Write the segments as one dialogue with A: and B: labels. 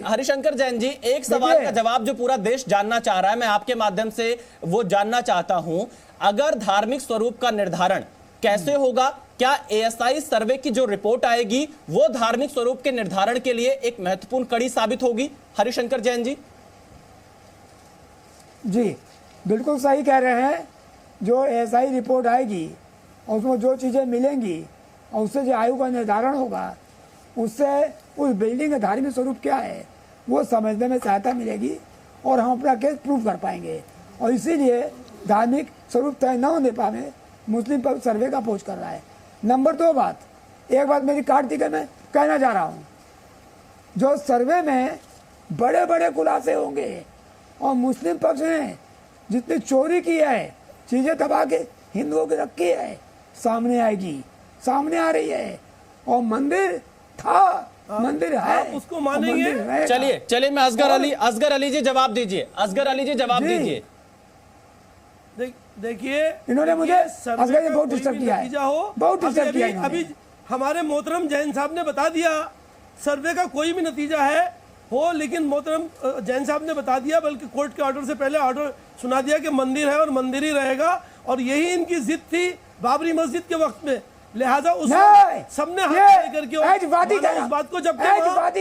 A: हरिशंकर जैन जी, एक सवाल का जवाब जो पूरा देश जानना चाह रहा है, मैं आपके माध्यम से वो जानना चाहता हूं। अगर धार्मिक स्वरूप का निर्धारण कैसे होगा? क्या एएसआई सर्वे की जो रिपोर्ट आएगी वो धार्मिक स्वरूप के निर्धारण के लिए एक महत्वपूर्ण कड़ी साबित होगी? हरिशंकर जैन जी।
B: जी बिल्कुल सही कह रहे हैं। जो एएसआई रिपोर्ट आएगी और उसमें जो चीज़ें मिलेंगी और उससे जो आयु का निर्धारण होगा, उससे उस बिल्डिंग का धार्मिक स्वरूप क्या है वो समझने में सहायता मिलेगी और हम अपना केस प्रूव कर पाएंगे। और इसीलिए धार्मिक स्वरूप तय न होने पाए मुस्लिम पक्ष सर्वे का अपोज कर रहा है। नंबर 2 बात, एक बात मेरी कार्तिक में कहना चाह रहा हूँ, जो सर्वे में बड़े बड़े खुलासे होंगे और मुस्लिम पक्ष ने जितनी चोरी की है, चीज़ें दबा के हिंदुओं की रखी है, सामने आएगी, सामने आ रही है। और मंदिर था, मंदिर है,
C: उसको मानेंगे।
A: चलिए मैं असगर अली जी जवाब दीजिए। असगर अली जी जवाब दीजिए।
C: देखिए
B: इन्होंने मुझे असगर बहुत डिस्टर्ब किया है, बहुत डिस्टर्ब किया।
C: अभी हमारे मोहतरम जैन साहब ने बता दिया सर्वे का कोई भी नतीजा है हो, लेकिन मोहतरम जैन साहब ने बता दिया, बल्कि कोर्ट के ऑर्डर से पहले ऑर्डर सुना दिया कि मंदिर है और मंदिर ही रहेगा। और यही इनकी जिद थी बाबरी मस्जिद के वक्त में, लिहाजा उस सबने हाथ करके उस बात को, जब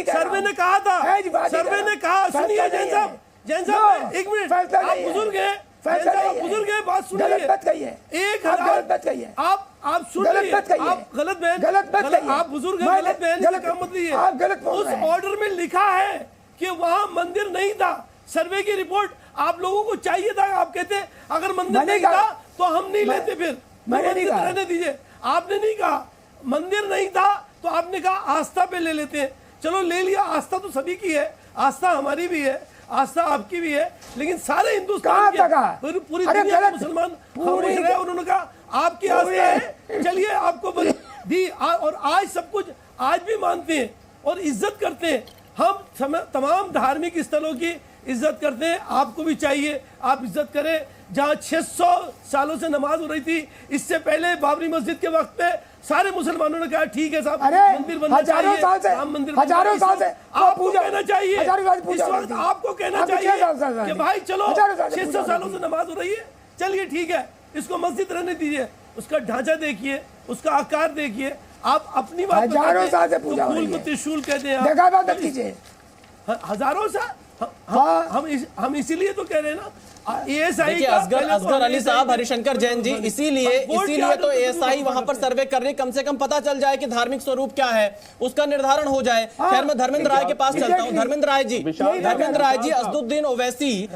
C: सर्वे ने कहा था, सर्वे ने कहा, सुनिए जैन साहब एक मिनट, आप बुजुर्ग हैं, बुजुर्ग है, बात सुनिए। एक आप सुन लीजिए, आप गलत बयान, आप बुजुर्ग हैं, गलत बयान काम मत लीजिए। उस ऑर्डर में लिखा है कि वहाँ मंदिर नहीं था। सर्वे की रिपोर्ट आप लोगों को चाहिए था, आप कहते अगर मंदिर नहीं था तो हम नहीं लेते, फिर मंदिर रहने दीजिए। आपने नहीं कहा मंदिर नहीं था, तो आपने कहा आस्था पे ले लेते हैं। चलो ले लिया, आस्था तो सभी की है, आस्था हमारी भी है, आस्था आपकी भी है, लेकिन सारे हिंदुस्तान के पूरी दुनिया के मुसलमान उन्होंने कहा आपकी आस्था है, चलिए आपको दी। और आज सब कुछ आज भी मानते हैं और इज्जत करते हैं। हम तमाम धार्मिक स्थलों की इज्जत करते हैं, आपको भी चाहिए आप इज्जत करें। जहाँ 600 सालों से नमाज हो रही थी, इससे पहले बाबरी मस्जिद के वक्त में सारे मुसलमानों ने कहा ठीक है साहब, मंदिर बनना चाहिए, राम मंदिर
B: हजारों साल से
C: आपको कहना चाहिए, इस वक्त आपको कहना चाहिए कि भाई चलो 600 सालों से नमाज हो रही है, चलिए ठीक है, इसको मस्जिद रहने दीजिए। उसका ढांचा देखिए, उसका आकार देखिए। आप अपनी बात फूल को त्रिशूल कहते हैं, हजारों साल। हम इसीलिए तो कह रहे हैं ना,
A: देखिए असगर अली साहब, हरिशंकर जैन जी, इसीलिए तो एएसआई वहां पर सर्वे कर रही, कम से कम पता चल जाए कि धार्मिक स्वरूप क्या है, उसका निर्धारण हो जाए। खैर मैं धर्मेंद्र राय के पास चलता हूं। धर्मेंद्र राय जी असदुद्दीन ओवैसी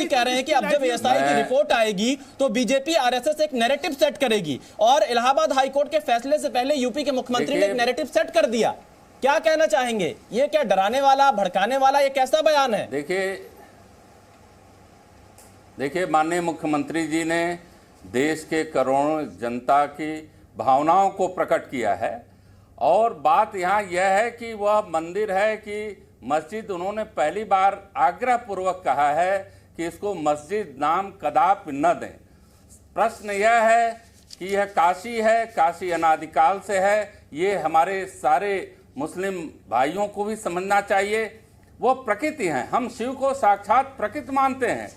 A: कह रहे हैं कि अब जब एएसआई की रिपोर्ट आएगी तो बीजेपी आरएसएस एक नैरेटिव सेट करेगी, और इलाहाबाद हाईकोर्ट के फैसले से पहले यूपी के मुख्यमंत्री ने एक नैरेटिव सेट कर दिया। क्या कहना चाहेंगे? ये क्या डराने वाला, भड़काने वाला, ये कैसा बयान है?
D: देखिए माननीय मुख्यमंत्री जी ने देश के करोड़ों जनता की भावनाओं को प्रकट किया है, और बात यहाँ यह है कि वह मंदिर है कि मस्जिद, उन्होंने पहली बार आग्रहपूर्वक कहा है कि इसको मस्जिद नाम कदापि न दें। प्रश्न यह है कि यह काशी है, काशी अनादिकाल से है, ये हमारे सारे मुस्लिम भाइयों को भी समझना चाहिए। वो प्रकृति हैं, हम शिव को साक्षात प्रकृति मानते हैं।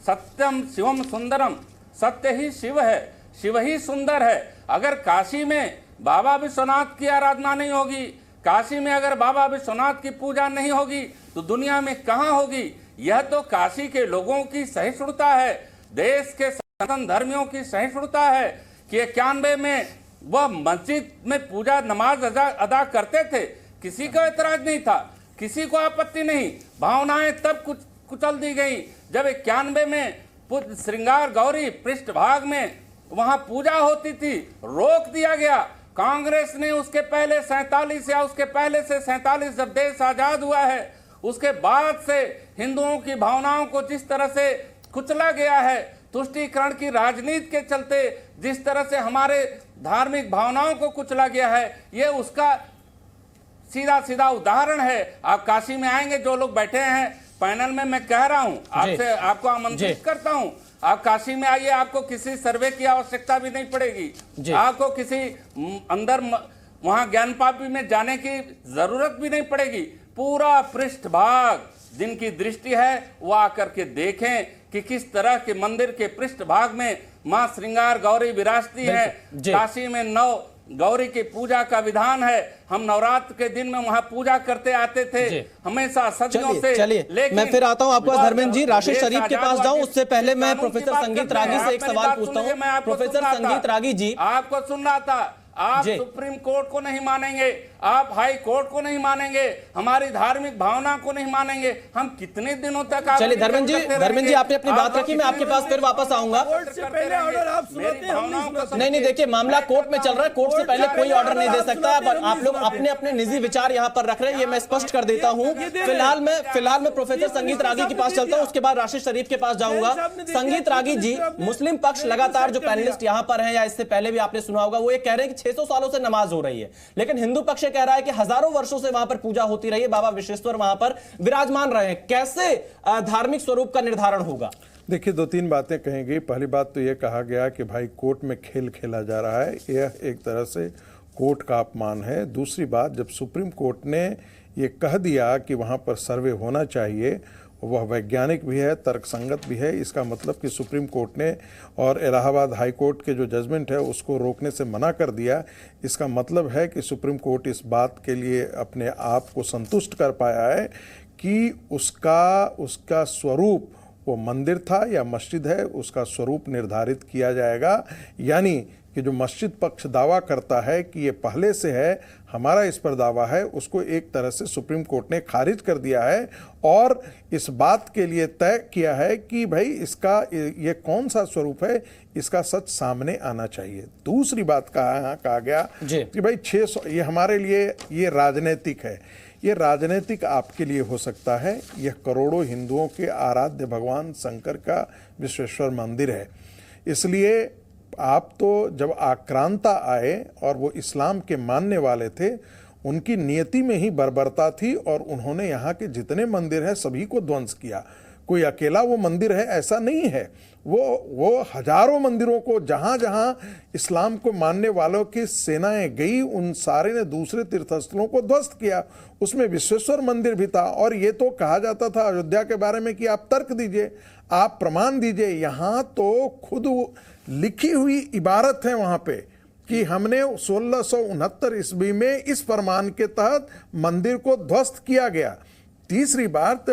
D: सत्यम शिवम सुंदरम, सत्य ही शिव है, शिव ही सुंदर है। अगर काशी में बाबा विश्वनाथ की आराधना नहीं होगी, काशी में अगर बाबा विश्वनाथ की पूजा नहीं होगी, तो दुनिया में कहाँ होगी? यह तो काशी के लोगों की सहिष्णुता है, देश के सनातन धर्मियों की सहिष्णुता है कि 91 में वह मस्जिद में पूजा नमाज अदा करते थे, किसी को एतराज नहीं था, किसी को आपत्ति नहीं। भावनाएं तब कुचल दी गई जब 91 में श्रृंगार गौरी पृष्ठभाग में वहां पूजा होती थी, रोक दिया गया। कांग्रेस ने उसके पहले 47 या उसके पहले से 47 जब देश आजाद हुआ है, उसके बाद से हिंदुओं की भावनाओं को जिस तरह से कुचला गया है, तुष्टीकरण की राजनीति के चलते जिस तरह से हमारे धार्मिक भावनाओं को कुचला गया है, ये उसका सीधा सीधा उदाहरण है। आप काशी में आएंगे, जो लोग बैठे हैं पैनल में, मैं कह रहा हूं आपसे, आपको आमंत्रित करता हूं, आप काशी में आइए, आपको किसी सर्वे की आवश्यकता भी नहीं पड़ेगी, आपको किसी अंदर वहां ज्ञानपापी में जाने की जरूरत भी नहीं पड़ेगी। पूरा पृष्ठभाग जिनकी दृष्टि है वो आकर के देखें कि किस तरह के मंदिर के पृष्ठभाग में मां श्रृंगार गौरी विराजती है। काशी में 9 गौरी की पूजा का विधान है। हम नवरात्र के दिन में वहां पूजा करते आते थे हमेशा सदियों से।
A: चलिए मैं फिर आता हूं आपके पास धर्मेंद्र जी, राशिद शरीफ के पास जाऊं उससे पहले मैं प्रोफेसर संगीत रागी से एक सवाल पूछता हूं। प्रोफेसर संगीत रागी जी,
D: आपको सुनना था, आप सुप्रीम कोर्ट को नहीं मानेंगे, आप हाई कोर्ट को नहीं मानेंगे, हमारी धार्मिक भावना को नहीं मानेंगे, हम कितने दिनों तक।
A: चलिए धर्मेंद्र जी आपने अपनी बात रखी, मैं आपके पास फिर वापस आऊंगा। नहीं देखिए मामला कोर्ट में चल रहा है, कोर्ट से पहले कोई ऑर्डर नहीं दे सकता। आप लोग अपने अपने निजी विचार यहाँ पर रख रहे हैं, ये मैं स्पष्ट कर देता हूँ। फिलहाल मैं प्रोफेसर संगीत रागी के पास चलता हूँ, उसके बाद राशिद शरीफ के पास जाऊंगा। संगीत रागी जी, मुस्लिम पक्ष लगातार जो पैनलिस्ट यहाँ पर हैं या इससे पहले भी आपने सुना होगा, वो ये कह रहे हैं कि 600 सालों से नमाज हो रही है, लेकिन हिंदू पक्ष कह रहा है कि हजारों वर्षों से वहां पर पूजा होती रही है, बाबा विश्वेश्वर वहां पर विराजमान रहे हैं। कैसे धार्मिक स्वरूप का निर्धारण होगा?
E: देखिए 2-3 बातें कहेंगे। पहली बात तो यह कहा गया कि भाई कोर्ट में खेल खेला जा रहा है, यह एक तरह से कोर्ट का अपमान है। दूसरी बात, जब सुप्रीम कोर्ट ने यह कह दिया कि वहां पर सर्वे होना चाहिए, वह वैज्ञानिक भी है, तर्कसंगत भी है, इसका मतलब कि सुप्रीम कोर्ट ने और इलाहाबाद हाई कोर्ट के जो जजमेंट है उसको रोकने से मना कर दिया। इसका मतलब है कि सुप्रीम कोर्ट इस बात के लिए अपने आप को संतुष्ट कर पाया है कि उसका स्वरूप वो मंदिर था या मस्जिद है, उसका स्वरूप निर्धारित किया जाएगा। यानी कि जो मस्जिद पक्ष दावा करता है कि ये पहले से है, हमारा इस पर दावा है, उसको एक तरह से सुप्रीम कोर्ट ने खारिज कर दिया है और इस बात के लिए तय किया है कि भाई इसका ये कौन सा स्वरूप है, इसका सच सामने आना चाहिए। दूसरी बात कहा गया कि भाई 600, ये हमारे लिए ये राजनीतिक है। ये राजनीतिक आपके लिए हो सकता है, यह करोड़ों हिंदुओं के आराध्य भगवान शंकर का विश्वेश्वर मंदिर है। इसलिए आप तो जब आक्रांता आए और वो इस्लाम के मानने वाले थे, उनकी नियति में ही बर्बरता थी और उन्होंने यहाँ के जितने मंदिर हैं सभी को ध्वंस किया। कोई अकेला वो मंदिर है ऐसा नहीं है, वो हजारों मंदिरों को, जहाँ जहाँ इस्लाम को मानने वालों की सेनाएं गई, उन सारे ने दूसरे तीर्थस्थलों को ध्वस्त किया। उसमें विश्वेश्वर मंदिर भी था। और ये तो कहा जाता था अयोध्या के बारे में कि आप तर्क दीजिए, आप प्रमाण दीजिए। यहाँ तो खुद लिखी हुई इबारत है वहाँ पे कि हमने 1669 ईस्वी में इस फरमान के तहत मंदिर को ध्वस्त किया गया। तीसरी बात,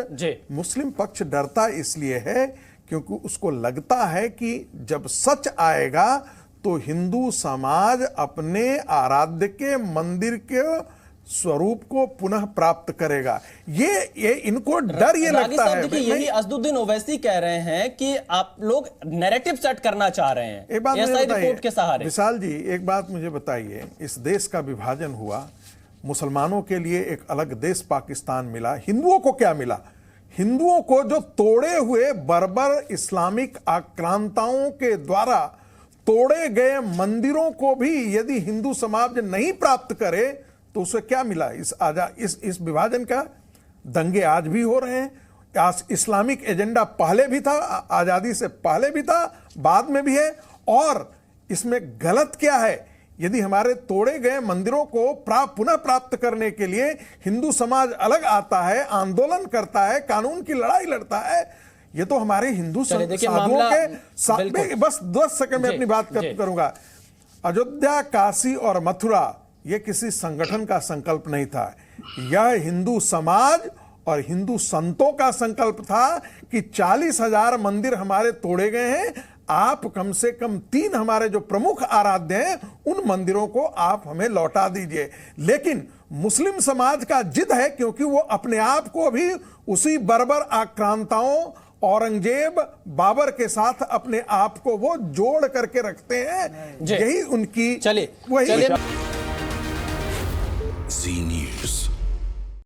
E: मुस्लिम पक्ष डरता इसलिए है क्योंकि उसको लगता है कि जब सच आएगा तो हिंदू समाज अपने आराध्य के मंदिर के स्वरूप को पुनः प्राप्त करेगा। ये इनको डर ये लगता है।
A: देखिए यही असदुद्दीन ओवैसी कह रहे हैं कि आप लोग नैरेटिव सेट करना चाह रहे हैं
E: एक बात
A: रिपोर्ट के सहारे।
E: विशाल जी एक बात मुझे बताइए, इस देश का विभाजन हुआ, मुसलमानों के लिए एक अलग देश पाकिस्तान मिला, हिंदुओं को क्या मिला? हिंदुओं को जो तोड़े हुए बर्बर इस्लामिक आक्रांताओं के द्वारा तोड़े गए मंदिरों को भी यदि हिंदू समाज नहीं प्राप्त करे तो उसे क्या मिला? इस विभाजन का दंगे आज भी हो रहे हैं। इस्लामिक एजेंडा पहले भी था, आजादी से पहले भी था, बाद में भी है। और इसमें गलत क्या है? यदि हमारे तोड़े गए मंदिरों को पुनः प्राप्त करने के लिए हिंदू समाज अलग आता है, आंदोलन करता है, कानून की लड़ाई लड़ता है, ये तो हमारे हिंदू साधुओं के बस 10 सेकंड में अपनी बात करूंगा। अयोध्या, काशी और मथुरा ये किसी संगठन का संकल्प नहीं था, यह हिंदू समाज और हिंदू संतों का संकल्प था कि 40,000 मंदिर हमारे तोड़े गए हैं, आप कम से कम 3 हमारे जो प्रमुख आराध्य हैं उन मंदिरों को आप हमें लौटा दीजिए। लेकिन मुस्लिम समाज का जिद है क्योंकि वो अपने आप को भी उसी बर्बर आक्रांताओं, औरंगजेब, बाबर के साथ अपने आप को वो जोड़ करके रखते हैं। यही उनकी
A: चलिए